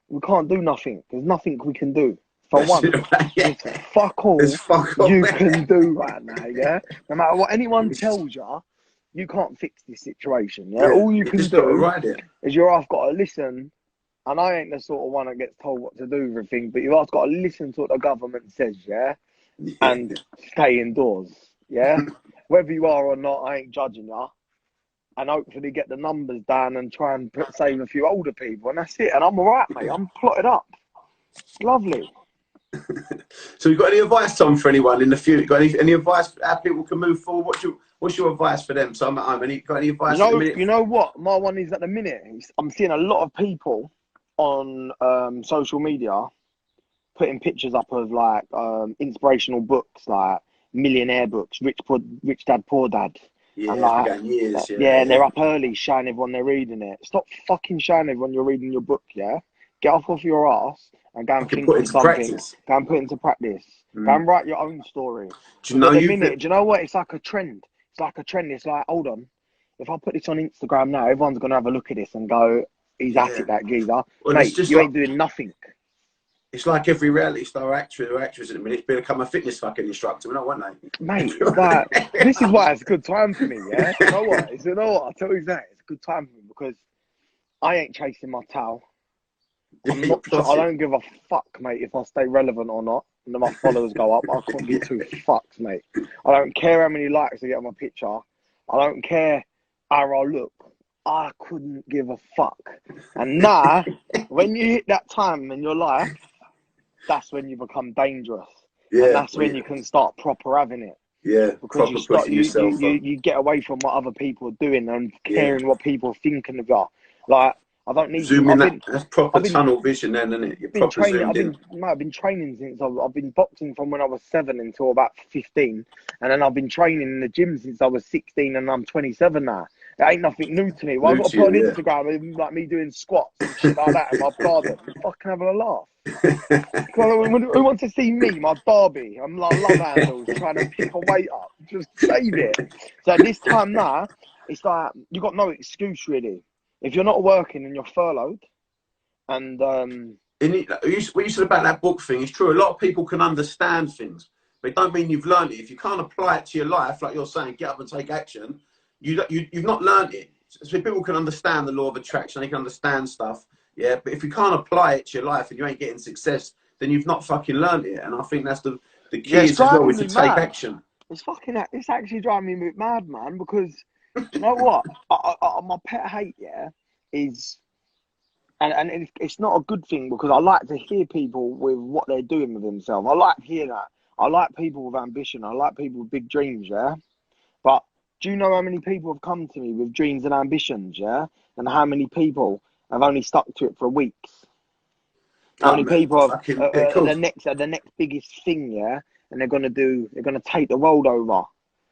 we can't do nothing. There's nothing we can do. For one, it's fuck all you can do right now, yeah? No matter what anyone tells you, you can't fix this situation, yeah? All you can do is I've got to listen, and I ain't the sort of one that gets told what to do with everything, but you've got to listen to what the government says, yeah? And stay indoors, yeah? Whether you are or not, I ain't judging you. And hopefully get the numbers down and try and save a few older people, and that's it. And I'm all right, mate. I'm plotted up. Lovely. So you got any advice, Tom, for anyone in the future? Got any advice how people can move forward? What's your advice for them? So I'm at home. Got any advice? You know what? My one is at the minute. I'm seeing a lot of people on social media putting pictures up of like inspirational books, like millionaire books, Rich Dad Poor Dad. Yeah, and like, and they're up early, showing everyone they're reading it. Stop fucking showing everyone you're reading your book, yeah? Get off your ass and go and think of something. Practice. Go and put it into practice. Go and write your own story. Do you know what? It's like a trend. It's like, hold on. If I put this on Instagram now, everyone's going to have a look at this and go, he's at it, that geezer. Well, mate, you ain't doing nothing. It's like every reality star actor or actress at the minute become a fitness fucking instructor, aren't they? Mate, like, this is why it's a good time for me, yeah? You know what? I'll tell you that. It's a good time for me because I ain't chasing my tail. I don't give a fuck, mate, if I stay relevant or not. And then my followers go up. I couldn't give two fucks, mate. I don't care how many likes I get on my picture. I don't care how I look. I couldn't give a fuck. And now, when you hit that time in your life, that's when you become dangerous. Yeah, and that's when you can start proper having it. Yeah, because you get away from what other people are doing and caring what people are thinking of you. Like, I don't need to. That's proper tunnel vision, then, isn't it? You're proper zoomed in. I've been training since I've been boxing from when I was 7 until about 15, and then I've been training in the gym since I was 16, and I'm 27 now. It ain't nothing new to me. Well, I've New got to to put on you, Instagram and, like me doing squats and shit like that in my garden. I'm fucking having a laugh. Who wants to see me, my Barbie? I'm like love handles trying to pick a weight up. Just save it. So this time now, it's like you got no excuse really. If you're not working and you're furloughed, and what you said about that book thing is true. A lot of people can understand things, but it don't mean you've learned it. If you can't apply it to your life, like you're saying, get up and take action, you've not learned it. So people can understand the law of attraction, they can understand stuff, yeah. But if you can't apply it to your life and you ain't getting success, then you've not fucking learned it. And I think that's the key is as well, is to take action. It's actually driving me mad, man. Because you know what, my pet hate, yeah, is. And it's not a good thing because I like to hear people with what they're doing with themselves. I like hearing that. I like people with ambition. I like people with big dreams, yeah? But do you know how many people have come to me with dreams and ambitions, yeah? And how many people have only stuck to it for weeks? How many people have the next biggest thing, yeah? And they're gonna take the world over.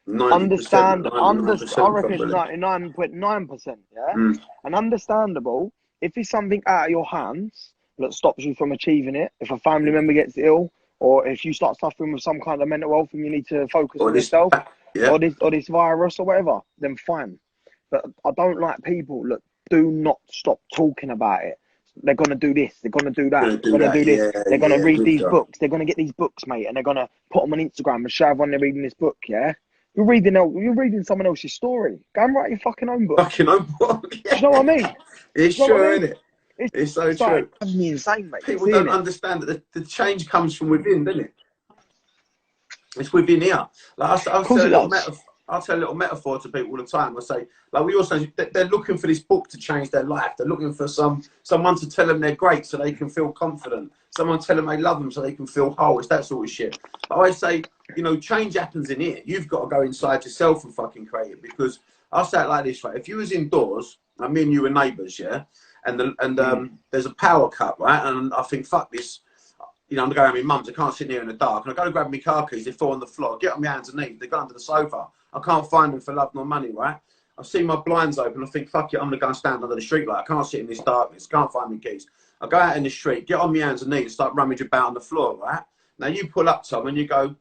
90%, I reckon it's probably. 99.9%, yeah? And understandable. If it's something out of your hands that stops you from achieving it, if a family member gets ill, or if you start suffering with some kind of mental health and you need to focus on yourself, or this virus or whatever, then fine. But I don't like people that do not stop talking about it. They're gonna do this, they're gonna do that, they're gonna do this, they're gonna read these books, they're gonna get these books, mate, and they're gonna put them on Instagram and show everyone they're reading this book, yeah? You're reading someone else's story. Go and write your fucking own book. Fucking own book. Yeah. Do you know what I mean? It's true, isn't it? It's so true. Like, it's insane, mate. People don't understand that the change comes from within, doesn't it? It's within here. Like I'll tell a little metaphor to people all the time. I say, like we also, they're looking for this book to change their life. They're looking for someone to tell them they're great so they can feel confident. Someone tell them they love them so they can feel whole. It's that sort of shit. But I always say, you know, change happens in here. You've got to go inside yourself and fucking create it. Because I'll say it like this, right? If you was indoors, like me and you were neighbours, yeah, and there's a power cut, right? And I think, fuck this. You know, I'm going to my mum's. I can't sit here in the dark. And I go to grab my car keys. They fall on the floor. Get on my hands and knees. They go under the sofa. I can't find them for love nor money, right? I've seen my blinds open. I think, fuck it, I'm going to go and stand under the street light. I can't sit in this darkness. Can't find my keys. I go out in the street, get on my hands and knees and start rummaging about on the floor, right? Now you pull up, Tom, and you go,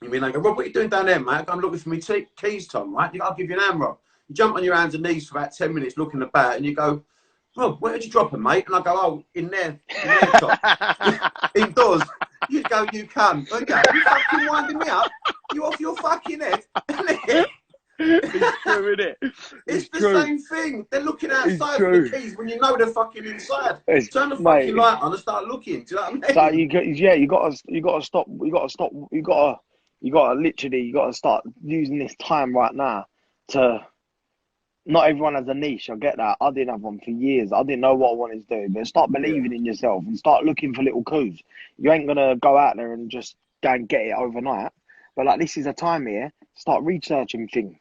I go, Rob, what are you doing down there, mate? I'm looking for my keys, Tom, right? I'll give you an hand, Rob. You jump on your hands and knees for about 10 minutes looking about and you go, Rob, where did you drop them, mate? And I go, oh, in there, Tom. Indoors. You go, you can. Okay, you fucking winding me up. You off your fucking head. It's true, isn't it? It's the same thing. They're looking outside for the keys when you know they're fucking inside. Turn the fucking light on and start looking. Do you know what I mean? So you gotta stop. You gotta start using this time right now to. Not everyone has a niche. I get that. I didn't have one for years. I didn't know what I wanted to do. But start believing in yourself and start looking for little coups. You ain't gonna go out there and just go and get it overnight. But like this is a time here. Start researching things.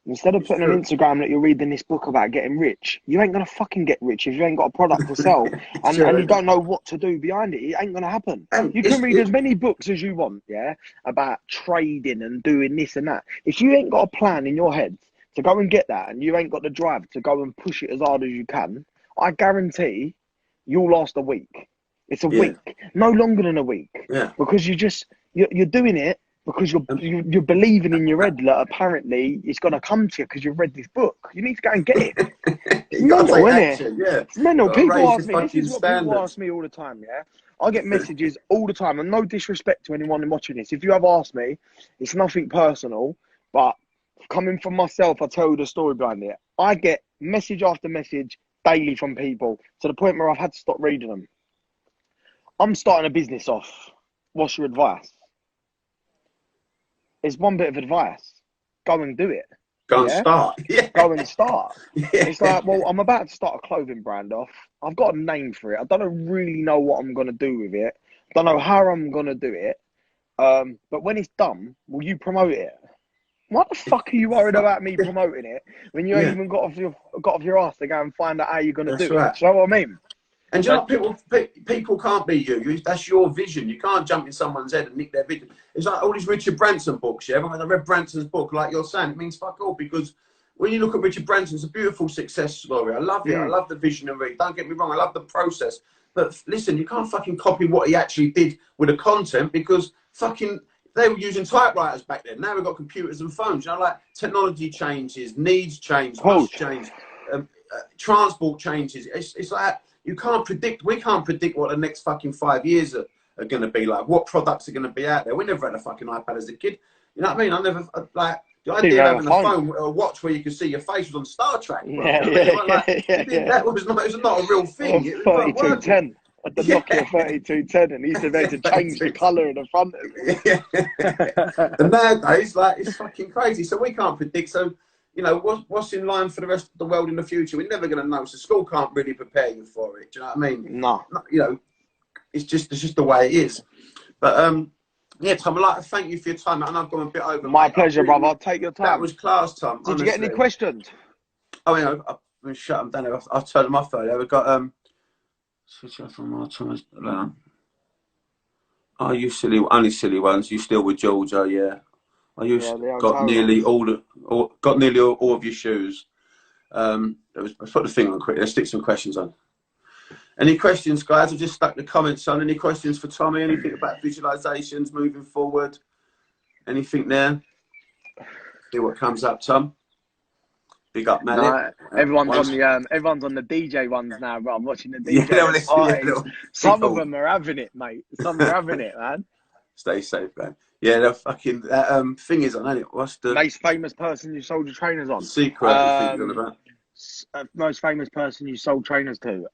Instead of putting on Instagram that you're reading this book about getting rich, you ain't gonna fucking get rich if you ain't got a product to sell and you don't know what to do behind it. It ain't gonna happen. You can read as many books as you want, yeah, about trading and doing this and that. If you ain't got a plan in your head to go and get that, and you ain't got the drive to go and push it as hard as you can, I guarantee you'll last a week. It's a week, no longer than a week, because you're doing it because you're believing in your head that apparently it's gonna come to you because you've read this book. You need to go and get it. It's mental, isn't it? Yeah. It's mental. People ask me. This is what people ask me all the time. Yeah, I get messages all the time, and no disrespect to anyone watching this. If you have asked me, it's nothing personal, but coming from myself, I tell you the story behind it. I get message after message daily from people to the point where I've had to stop reading them. I'm starting a business off. What's your advice? It's one bit of advice. Go and do it. Go and start. Yeah. Go and start. It's like, well, I'm about to start a clothing brand off. I've got a name for it. I don't really know what I'm going to do with it. I don't know how I'm going to do it. But when it's done, will you promote it? What the fuck are you worried about me promoting it when you ain't even got off your ass to go and find out how you're going to do it? Do you know what I mean? And you know, people can't be you. That's your vision. You can't jump in someone's head and nick their vision. It's like all these Richard Branson books, yeah? When I read Branson's book, like you're saying, it means fuck all because when you look at Richard Branson, it's a beautiful success story. I love it. I love the visionary. Don't get me wrong. I love the process. But listen, you can't fucking copy what he actually did with the content, because fucking they were using typewriters back then. Now we've got computers and phones. You know, like technology changes, needs change, must change, transport changes. It's like you can't predict. We can't predict what the next fucking 5 years are going to be like. What products are going to be out there. We never had a fucking iPad as a kid. You know what I mean? I never like. The idea of having a phone or a watch where you can see your face was on Star Trek, bro. That was not a real thing. It was 3210. At the Nokia 3210, and he used to be able to change the colour in the front of it. And nowadays, like, it's fucking crazy. So we can't predict. So, you know, what's in line for the rest of the world in the future? We're never going to know. So school can't really prepare you for it. Do you know what I mean? No. You know, it's just the way it is. But yeah, Tom, I'd like to thank you for your time. And I've gone a bit over. My pleasure, brother. I'll take your time. That was class, Tom. Did you get any questions? Oh, you know, I've shut them down. I've turned them off earlier. We've got switch off from our time. Are you silly? Only silly ones. You still with Georgia? Yeah. Are you got nearly all of your shoes? Let's put the thing on quick. Let's stick some questions on. Any questions, guys? I've just stuck the comments on. Any questions for Tommy? Anything about visualizations moving forward? Anything there? See what comes up, Tom. Big up, Mallet. No, everyone's on the DJ ones now, bro. I'm watching the DJ parties. Some of them are having it, mate. Some are having it, man. Stay safe, man. Yeah, the fucking thing is on, ain't it? What's the most famous person you sold your trainers on? Secret. About? Most famous person you sold trainers to?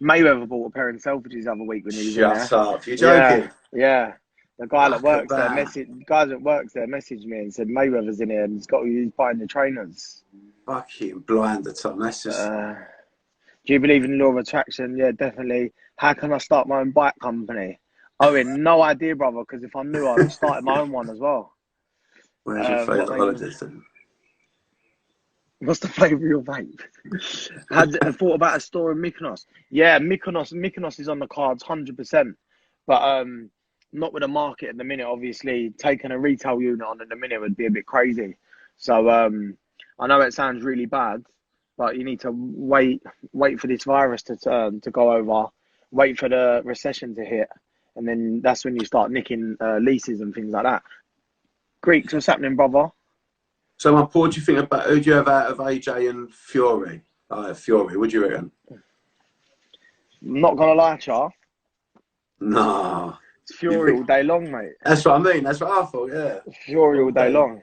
Mayweather bought a pair of Selfridges the other week when he was in there. Shut up! You're joking? Yeah. The guy that works there messaged me and said Mayweather's in here and he's buying the trainers. Fucking blinder, Tom. That's just. Do you believe in law of attraction? Yeah, definitely. How can I start my own bike company? Owen, no idea, brother. Because if I knew, I'd have started my own one as well. Where's your favourite holiday? What's the flavour of your vape? Had thought about a store in Mykonos. Yeah, Mykonos is on the cards, 100%. But not with the market at the minute. Obviously, taking a retail unit on at the minute would be a bit crazy. So I know it sounds really bad, but you need to wait for this virus to go over, wait for the recession to hit, and then that's when you start nicking leases and things like that. Greeks, what's happening, brother? So, what do you think about, who do you have out of AJ and Fury? Fury, what do you reckon? I'm not going to lie, Char. No. It's Fury all day long, mate. That's what I mean. That's what I thought, yeah. Fury all day long.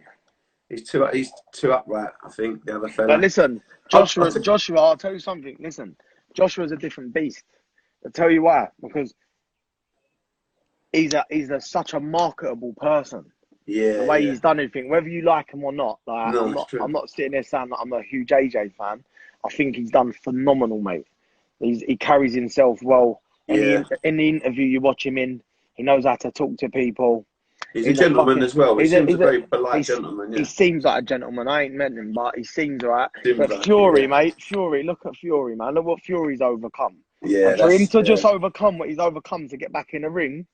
He's too upright, I think, the other fella. But listen, Joshua, I'll tell you something. Listen, Joshua's a different beast. I'll tell you why. Because he's such a marketable person. Yeah. The way he's done everything, whether you like him or not. Like, I'm not sitting there saying that I'm a huge AJ fan. I think he's done phenomenal, mate. He carries himself well. In the interview you watch him in, he knows how to talk to people. He's a gentleman as well. He seems a very polite gentleman. Yeah. He seems like a gentleman. I ain't met him, but he seems right. But like Fury, mate. Fury, look at Fury, man. Look what Fury's overcome. Yeah. And for him to just overcome what he's overcome to get back in the ring,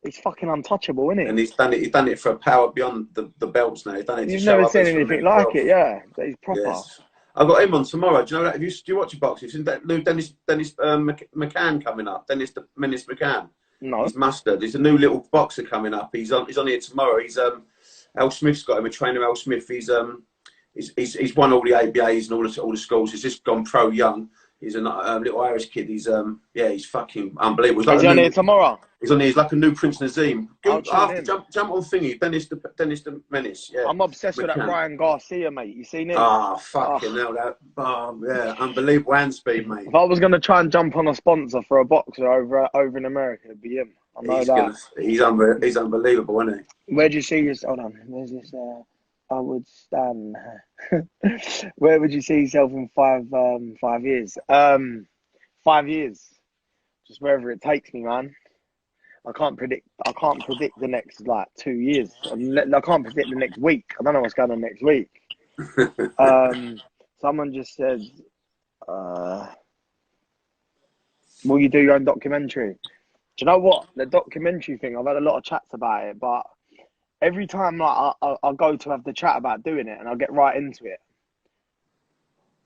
it's fucking untouchable, isn't it? And he's done it for a power beyond the belts now. He's done it. You've never seen anything like it, yeah. He's proper. Yes. I've got him on tomorrow. Do you know that? Do you watch your boxing? You've seen that new Dennis McCann coming up? Dennis the Menace McCann. No. He's Mustard. He's a new little boxer coming up. He's on here tomorrow. He's Al Smith's got him, a trainer. Al Smith. He's won all the ABAs and all the schools. He's just gone pro young. He's a little Irish kid. He's fucking unbelievable. He's on here tomorrow. He's on here. He's like a new Prince Nazim. Jump on thingy. Dennis the Menace. Yeah. I'm obsessed with that Brian Garcia, mate. You seen him? Fucking hell, that. Yeah, unbelievable hand speed, mate. If I was gonna try and jump on a sponsor for a boxer over in America, it'd be him. I know that. He's unbelievable, isn't he? Where do you see this? Hold on. Where's this? I would stand. Where would you see yourself in 5 years? 5 years. Just wherever it takes me, man. I can't predict the next 2 years. I can't predict the next week. I don't know what's going on next week. Someone just said, will you do your own documentary? Do you know what? The documentary thing, I've had a lot of chats about it, but every time like I go to have the chat about doing it, and I get right into it,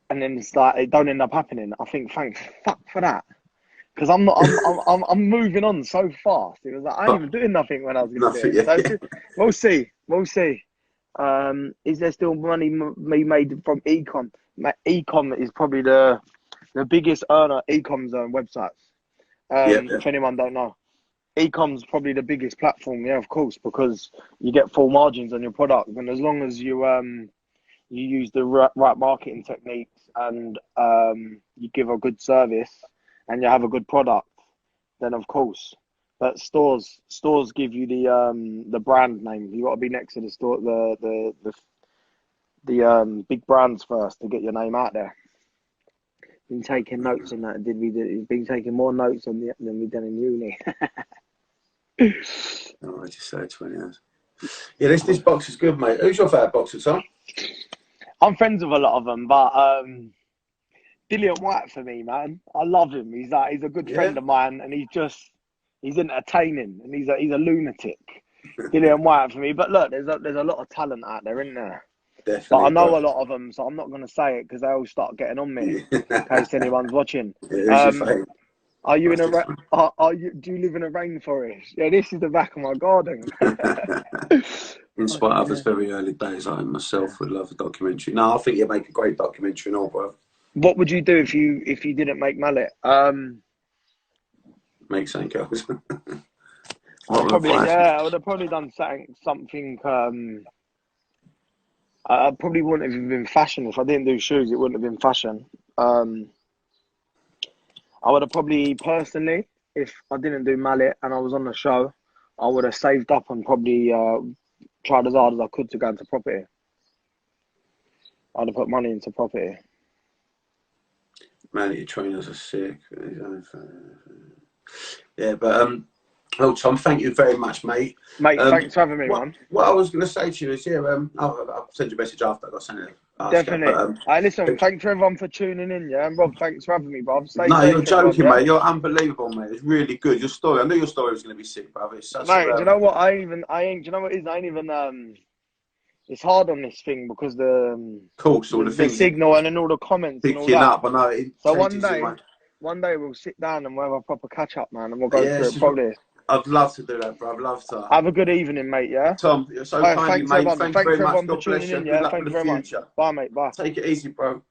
and then it's like it don't end up happening. I think thank fuck for that, because I'm not. I'm moving on so fast. It was like I ain't even doing nothing when I was going to do it. So it's just, we'll see. We'll see. Is there still money be made from e-com? E-com is probably the biggest earner. E-com's websites. If anyone don't know, e-com's probably the biggest platform. Yeah, of course, because you get full margins on your product, and as long as you you use the right marketing techniques and you give a good service and you have a good product, then of course. But stores give you the brand name. You got to be next to the store, the big brands first to get your name out there. Been taking notes on that. Been taking more notes than we done in uni. Oh, I just said 20 hours. Yeah, this box is good, mate. Who's your favourite boxer, Tom? I'm friends with a lot of them, but Dillian White for me, man. I love him. He's a good friend of mine, and he's entertaining, and he's a lunatic. Dillian White for me. But look, there's a lot of talent out there, isn't there? Definitely. But I know a lot of them, so I'm not going to say it because they all start getting on me in case anyone's watching. Are you do you live in a rainforest? Yeah, this is the back of my garden. In spite of its very early days, I myself would love a documentary. No, I think you'd make a great documentary and all, bro. What would you do if you didn't make Mallet? Make something else. I would have probably done something. I probably wouldn't have been fashion. If I didn't do shoes, it wouldn't have been fashion. I would have probably, personally, if I didn't do Mallet and I was on the show, I would have saved up and probably tried as hard as I could to go into property. I'd have put money into property. Man, your trainers are sick. Yeah, but well, Tom, thank you very much, mate. Mate, thanks for having me, man. What I was going to say to you is, I'll send you a message after I got sent it. Definitely. Listen, thanks for everyone for tuning in, yeah? And Rob, thanks for having me, bro. No, you're joking, mate. You're unbelievable, mate. It's really good. Your story, I knew your story was going to be sick, brother. It's such mate, do you know what? Do you know what it is? I ain't even, it's hard on this thing because the signal and then all the comments and all that. Up, I know. So one day we'll sit down and we'll have a proper catch up, man, and we'll go through it probably. I'd love to do that, bro. I'd love to. Have a good evening, mate, yeah? Tom, you're so kind, mate. Thanks, everyone, for tuning in, yeah? Good luck Thank you for the very much. future. Bye, mate. Bye. Take it easy, bro.